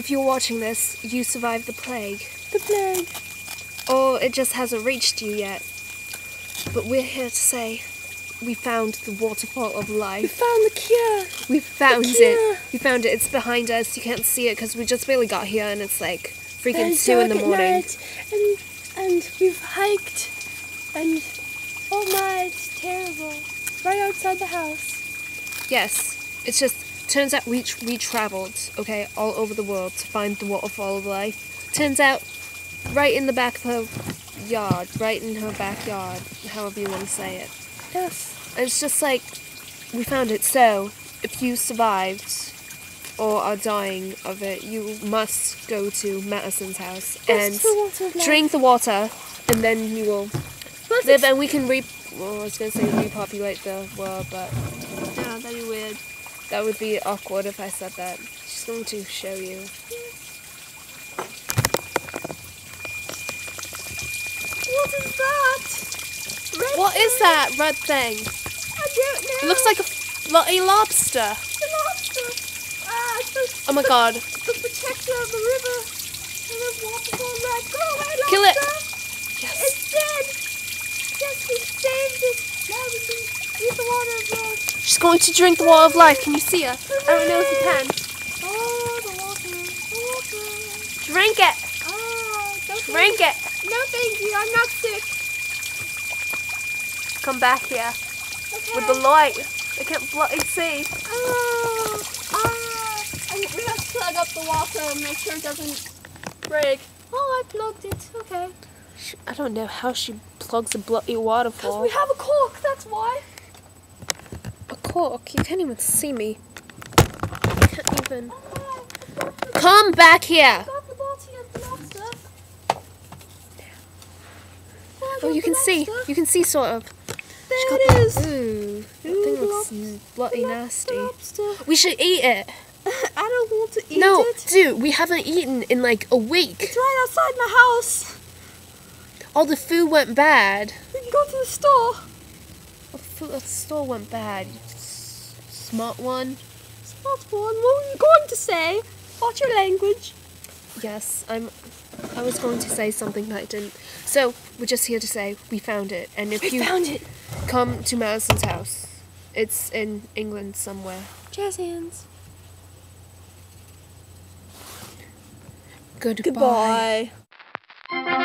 if you're watching this, you survived the plague. The plague. Or it just hasn't reached you yet. But we're here to say we found the waterfall of life. We found the cure. We found it. We found it. It's behind us. You can't see it because we just barely got here and it's like freaking 2 in the morning. And we've hiked and oh my, it's terrible. Right outside the house. Yes. It's just, turns out we traveled, okay, all over the world to find the waterfall of life. Turns out right in the back of her yard, right in her backyard, however you want to say it. Yes. And it's just like, we found it, so if you survived or are dying of it, you must go to Madison's house and drink the water, and then you will live, and we can well, I was going to say repopulate the world, but yeah, that'd be weird. That would be awkward if I said that. She's going to show you. What is that? What is that red thing? I don't know. It looks like a lobster. A lobster. Oh my god. The protector of the river. And the waterfall red. Go away, lobster. Kill it. Yes. It's dead. Yes, we saved it. Now we can eat the water of life. She's going to drink the water of life. Can you see her? I don't know if you can. Oh, the water. The water. Drink it. Oh, Drink it. No, thank you. I'm not sick. Come back here. Okay. With the light. I can't bloody see. And we have to plug up the water and make sure it doesn't break. Oh, I plugged it. Okay. I don't know how she plugs a bloody waterfall. Because we have a cork, that's why. A cork? You can't even see me. I can't even. Come back here. Got the body of the lobster. Oh, you can see. You can see, sort of. There it is. Ooh, that thing looks bloody nasty. Lobster. We should eat it. I don't want to eat No, it. dude, we haven't eaten in like a week. It's right outside my house. All the food went bad. We can go to the store. The store went bad. Smart one. Smart one. What were you going to say? What's your language? Yes, I was going to say something that I didn't. So we're just here to say we found it, and if you found it, come to Madison's house, it's in England somewhere. Jazz hands. Goodbye. Goodbye.